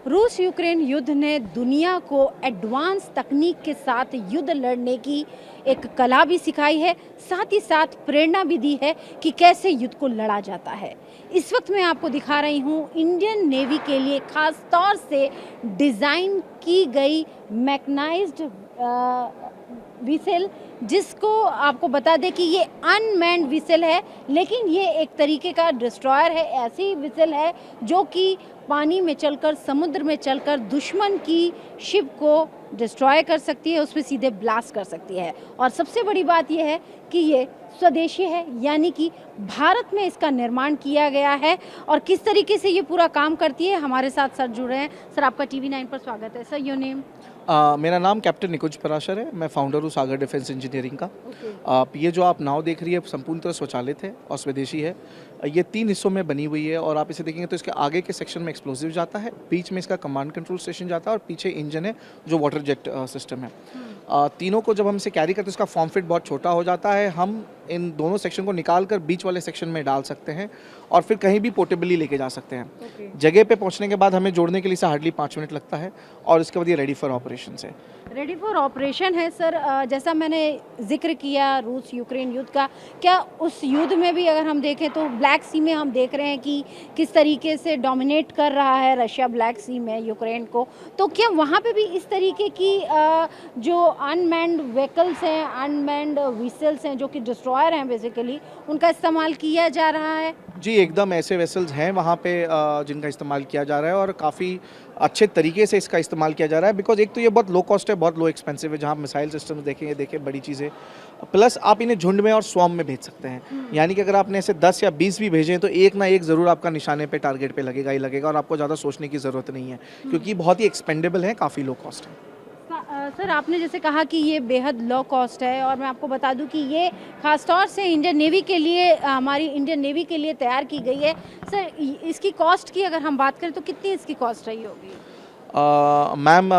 रूस यूक्रेन युद्ध ने दुनिया को एडवांस तकनीक के साथ युद्ध लड़ने की एक कला भी सिखाई है, साथ ही साथ प्रेरणा भी दी है कि कैसे युद्ध को लड़ा जाता है। इस वक्त मैं आपको दिखा रही हूँ इंडियन नेवी के लिए खास तौर से डिज़ाइन की गई मैकेनाइज्ड विसल, जिसको आपको बता दें कि ये अनमैन्ड विसल है, लेकिन ये एक तरीके का डिस्ट्रॉयर है। ऐसी विसल है जो कि पानी में चलकर, समुद्र में चलकर दुश्मन की शिप को डिस्ट्रॉय कर सकती है, उसमें सीधे ब्लास्ट कर सकती है। और सबसे बड़ी बात यह है कि ये स्वदेशी है, यानी कि भारत में इसका निर्माण किया गया है। और किस तरीके से ये पूरा काम करती है, हमारे साथ सर जुड़े हैं। सर, आपका TV9 पर स्वागत है। Sir, your name? मेरा नाम कैप्टन निकुंज पराशर है। मैं फाउंडर हूँ सागर डिफेंस इंजीनियरिंग का। ये जो आप नाव देख रही है संपूर्ण तरह स्वचालित है और स्वदेशी है। ये 3 हिस्सों में बनी हुई है और आप इसे देखेंगे तो इसके आगे के सेक्शन में एक्सप्लोसिव जाता है, बीच में इसका कमांड कंट्रोल स्टेशन जाता है और पीछे इंजन है जो वाटर जेट सिस्टम है। तीनों को जब हम इसे कैरी करते हैं इसका फॉर्म फिट बहुत छोटा हो जाता है। हम इन दोनों सेक्शन को निकाल कर बीच वाले सेक्शन में डाल सकते हैं और फिर कहीं भी पोर्टेबली लेके जा सकते हैं। जगह पे पहुंचने के बाद हमें जोड़ने के लिए हार्डली 5 मिनट लगता है और इसके बाद ये रेडी फॉर ऑपरेशन है। रेडी फॉर ऑपरेशन है। सर, जैसा मैंने जिक्र किया रूस यूक्रेन युद्ध का, क्या उस युद्ध में भी अगर हम देखें तो ब्लैक सी में हम देख रहे हैं कि किस तरीके से डोमिनेट कर रहा है रशिया ब्लैक सी में यूक्रेन को, तो क्या वहाँ पे भी इस तरीके की जो अनमैन्ड व्हीकल्स हैं, अनमैन्ड विसल्स हैं, जो कि डिस्ट्रॉयर हैं बेसिकली, उनका इस्तेमाल किया जा रहा है? जी, एकदम ऐसे वेसल्स हैं वहाँ पे जिनका इस्तेमाल किया जा रहा है और काफ़ी अच्छे तरीके से इसका इस्तेमाल किया जा रहा है। बिकॉज एक तो ये बहुत लो कॉस्ट है, बहुत लो एक्सपेंसिव है। जहाँ मिसाइल सिस्टम देखेंगे, देखें बड़ी चीज़ें, प्लस आप इन्हें झुंड में और स्वॉर्म में भेज सकते हैं। यानी कि अगर आपने ऐसे 10 या 20 भी भेजें तो एक ना एक ज़रूर आपका निशाने पे, टारगेट पे लगेगा ही लगेगा और आपको ज़्यादा सोचने की ज़रूरत नहीं है क्योंकि बहुत ही एक्सपेंडेबल है, काफ़ी लो कॉस्ट है। सर, आपने जैसे कहा कि ये बेहद लो कॉस्ट है और मैं आपको बता दूं कि ये खास तौर से इंडियन नेवी के लिए, हमारी इंडियन नेवी के लिए तैयार की गई है। सर, इसकी कॉस्ट की अगर हम बात करें तो कितनी इसकी कॉस्ट रही होगी? मैम,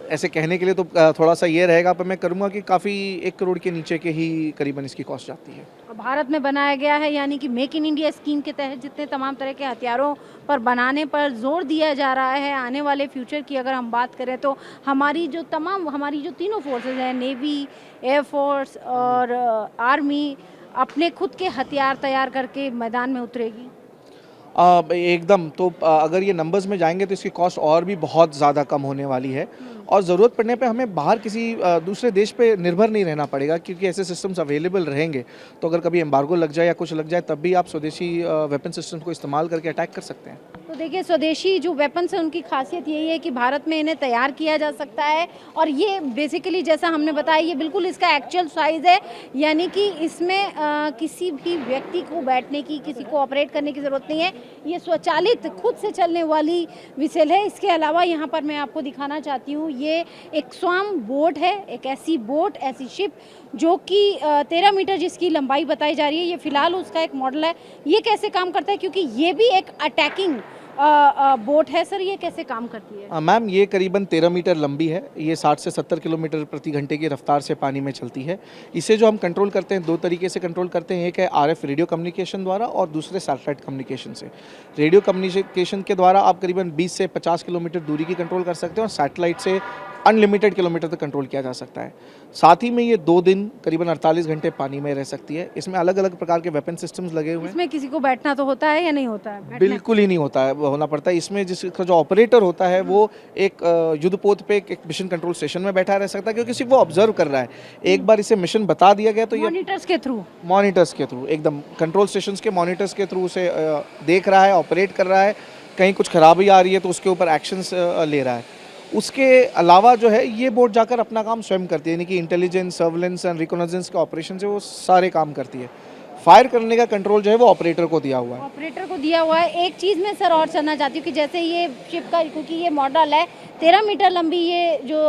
ऐसे कहने के लिए तो थोड़ा सा ये रहेगा, पर मैं करूँगा कि काफ़ी 1 करोड़ के नीचे के ही करीबन इसकी कॉस्ट जाती है। भारत में बनाया गया है, यानी कि मेक इन इंडिया स्कीम के तहत जितने तमाम तरह के हथियारों पर बनाने पर जोर दिया जा रहा है। आने वाले फ्यूचर की अगर हम बात करें तो हमारी जो तीनों फोर्सेज हैं, नेवी, एयरफोर्स और आर्मी, अपने खुद के हथियार तैयार करके मैदान में उतरेगी। एकदम। तो अगर ये नंबर्स में जाएंगे तो इसकी कॉस्ट और भी बहुत ज़्यादा कम होने वाली है और ज़रूरत पड़ने पे हमें बाहर किसी दूसरे देश पे निर्भर नहीं रहना पड़ेगा क्योंकि ऐसे सिस्टम्स अवेलेबल रहेंगे तो अगर कभी एम्बार्गो लग जाए या कुछ लग जाए तब भी आप स्वदेशी वेपन सिस्टम्स को इस्तेमाल करके अटैक कर सकते हैं। तो देखिए, स्वदेशी जो वेपन्स हैं उनकी खासियत यही है कि भारत में इन्हें तैयार किया जा सकता है और ये बेसिकली जैसा हमने बताया, ये बिल्कुल इसका एक्चुअल साइज़ है, यानी कि इसमें किसी भी व्यक्ति को बैठने की, किसी को ऑपरेट करने की ज़रूरत नहीं है। ये स्वचालित खुद से चलने वाली विसल है। इसके अलावा यहाँ पर मैं आपको दिखाना चाहती हूँ, ये एक स्वार्म बोट है, एक ऐसी बोट, ऐसी शिप जो कि 13 मीटर जिसकी लंबाई बताई जा रही है। ये फिलहाल उसका एक मॉडल है। ये कैसे काम करता है, क्योंकि ये भी एक अटैकिंग बोट है। सर, ये कैसे काम करती है? मैम, ये करीबन 13 मीटर लंबी है। ये 60 से 70 किलोमीटर प्रति घंटे की रफ्तार से पानी में चलती है। इसे जो हम कंट्रोल करते हैं, 2 तरीके से कंट्रोल करते हैं। एक है RF रेडियो कम्युनिकेशन द्वारा और दूसरे सैटेलाइट कम्युनिकेशन से। रेडियो कम्युनिकेशन के द्वारा आप करीबन 20 से 50 किलोमीटर दूरी की कंट्रोल कर सकते हैं और सैटेलाइट से अनलिमिटेड किलोमीटर तक कंट्रोल किया जा सकता है। साथ ही में ये 2 दिन करीबन 48 घंटे पानी में रह सकती है। इसमें अलग अलग प्रकार के वेपन सिस्टम्स लगे हुए हैं। इसमें किसी को बैठना तो होता है या नहीं होता है? बिल्कुल ही नहीं होता है, होना पड़ता है। इसमें जिसका जो ऑपरेटर होता है वो एक युद्धपोत पे एक मिशन कंट्रोल स्टेशन में बैठा रह सकता है क्योंकि सिर्फ वो ऑब्जर्व कर रहा है। एक बार इसे मिशन बता दिया गया तो ये मॉनिटर्स के थ्रू एकदम कंट्रोल स्टेशन के मॉनिटर्स के थ्रू उसे देख रहा है, ऑपरेट कर रहा है। कहीं कुछ खराबी आ रही है तो उसके ऊपर एक्शंस ले रहा है। उसके अलावा जो है ये बोट जाकर अपना काम स्वयं करती है, यानी कि इंटेलिजेंस, सर्विलेंस एंड रिकॉग्निजेंस के ऑपरेशन से वो सारे काम करती है। फायर करने का कंट्रोल जो है वो ऑपरेटर को दिया हुआ है। एक चीज़ मैं सर और जानना चाहती हूँ कि जैसे ये शिप का, क्योंकि ये मॉडल है 13 मीटर लंबी, ये जो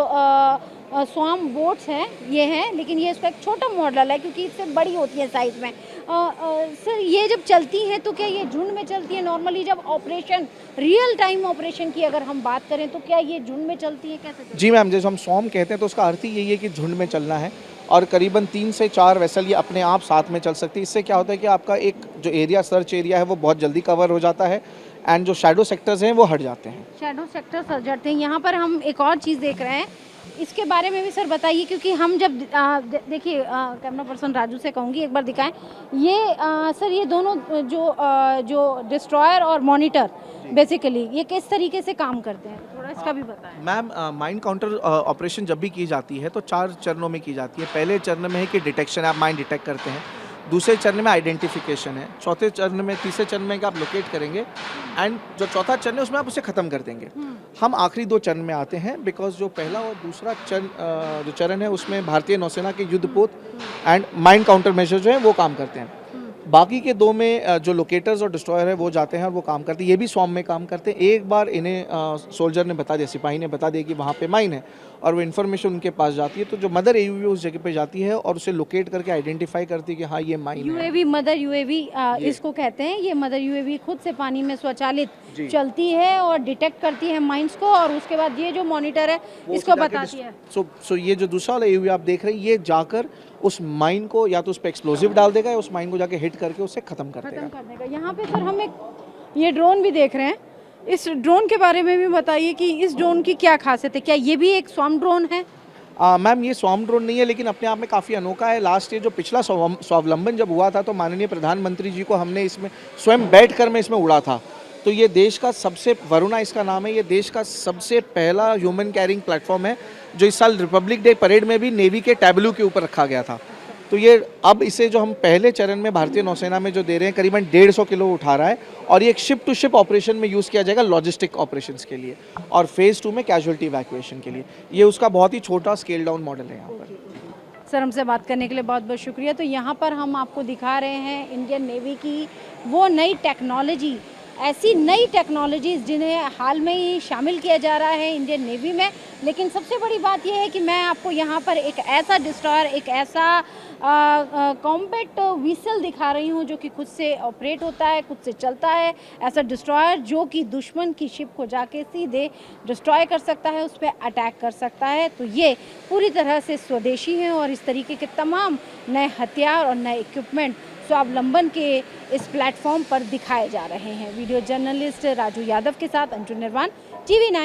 स्वार्म बोट्स हैं ये हैं, लेकिन ये इसका एक छोटा मॉडल है क्योंकि इससे बड़ी होती है साइज़ में। सर, ये जब चलती हैं तो क्या ये झुंड में चलती है? नॉर्मली जब ऑपरेशन, रियल टाइम ऑपरेशन की अगर हम बात करें तो क्या ये झुंड में चलती है, कैसे चलती है? जी मैम, जैसे हम स्वॉर्म कहते हैं तो उसका अर्थ ही यही है कि झुंड में चलना है और करीबन 3 से 4 वेसल ये अपने आप साथ में चल सकती है। इससे क्या होता है कि आपका एक जो एरिया, सर्च एरिया है, वो बहुत जल्दी कवर हो जाता है एंड जो शैडो सेक्टर्स हैं वो हट जाते हैं। शैडो सेक्टर सर जाते हैं। यहाँ पर हम एक और चीज़ देख रहे हैं, इसके बारे में भी सर बताइए, क्योंकि हम जब देखिए कैमरा पर्सन राजू से कहूँगी एक बार दिखाएं ये सर, ये दोनों जो डिस्ट्रॉयर और मॉनिटर बेसिकली ये किस तरीके से काम करते हैं, थोड़ा इसका भी बताएं। मैम माइन काउंटर ऑपरेशन जब भी की जाती है तो 4 चरणों में की जाती है। पहले चरण में है कि डिटेक्शन, आप माइन डिटेक्ट करते हैं। दूसरे चरण में आइडेंटिफिकेशन है। चौथे चरण में, तीसरे चरण में कि आप लोकेट करेंगे, एंड जो चौथा चरण है उसमें आप उसे ख़त्म कर देंगे। हम आखिरी 2 चरण में आते हैं, बिकॉज जो पहला और दूसरा जो चरण है उसमें भारतीय नौसेना के युद्धपोत एंड माइन काउंटर मेजर जो है वो काम करते हैं। बाकी के 2 में जो लोकेटर्स और डिस्ट्रॉयर है वो जाते हैं और वो काम करते हैं। ये भी स्वॉर्म में काम करते हैं। एक बार इन्हें सोल्जर ने बता दिया, सिपाही ने बता दिया कि वहाँ पे माइन है, और वो इन्फॉर्मेशन उनके पास जाती है, तो जो मदर एयूवी उस जगह पे जाती है और उसे लोकेट करके आइडेंटिफाई करती है कि हाँ ये माइन है। यूएवी, मदर यूएवी इसको कहते हैं। ये मदर यूएवी खुद से पानी में स्वचालित चलती है और डिटेक्ट करती है माइंस को, और उसके बाद ये जो मॉनिटर है इसको बताती है। सो ये जो दूसरा वाला एयूवी आप देख रहे हैं, ये जाकर उस माइन को या तो उस पर एक्सप्लोजिव डाल देगा या उस माइन को जाके हिट करके उसे खत्म कर देगा। यहाँ पे सर हम एक ये ड्रोन भी देख रहे हैं, इस ड्रोन के बारे में भी बताइए कि इस ड्रोन की क्या खासियत है, क्या ये भी एक स्वॉर्म ड्रोन है? मैम ये स्वॉर्म ड्रोन नहीं है, लेकिन अपने आप में काफ़ी अनोखा है। लास्ट ईयर जो पिछला स्वावलंबन जब हुआ था तो माननीय प्रधानमंत्री जी को हमने इसमें स्वयं बैठकर मैं इसमें उड़ा था। तो ये देश का सबसे, वरुणा इसका नाम है, ये देश का सबसे पहला ह्यूमन कैरिंग प्लेटफॉर्म है, जो इस साल रिपब्लिक डे परेड में भी नेवी के टैब्लू के ऊपर रखा गया था। तो ये अब इसे जो हम पहले चरण में भारतीय नौसेना में जो दे रहे हैं, करीबन 150 किलो उठा रहा है, और ये एक शिप टू शिप ऑपरेशन में यूज़ किया जाएगा लॉजिस्टिक ऑपरेशंस के लिए, और फेज़ 2 में कैजुअलिटी इवैक्यूएशन के लिए। ये उसका बहुत ही छोटा स्केल डाउन मॉडल है यहाँ पर। सर हमसे बात करने के लिए बहुत बहुत शुक्रिया। तो यहाँ पर हम आपको दिखा रहे हैं इंडियन नेवी की वो नई टेक्नोलॉजी, ऐसी नई टेक्नोलॉजीज़ जिन्हें हाल में ही शामिल किया जा रहा है इंडियन नेवी में। लेकिन सबसे बड़ी बात यह है कि मैं आपको यहाँ पर एक ऐसा डिस्ट्रॉयर, एक ऐसा कॉम्बैट व्हीसल दिखा रही हूँ जो कि खुद से ऑपरेट होता है, खुद से चलता है। ऐसा डिस्ट्रॉयर जो कि दुश्मन की शिप को जाके सीधे डिस्ट्रॉय कर सकता है, उस पर अटैक कर सकता है। तो ये पूरी तरह से स्वदेशी हैं, और इस तरीके के तमाम नए हथियार और नए इक्विपमेंट स्वावलंबन के इस प्लेटफॉर्म पर दिखाए जा रहे हैं। वीडियो जर्नलिस्ट राजू यादव के साथ अंशु निर्वाण, TV9।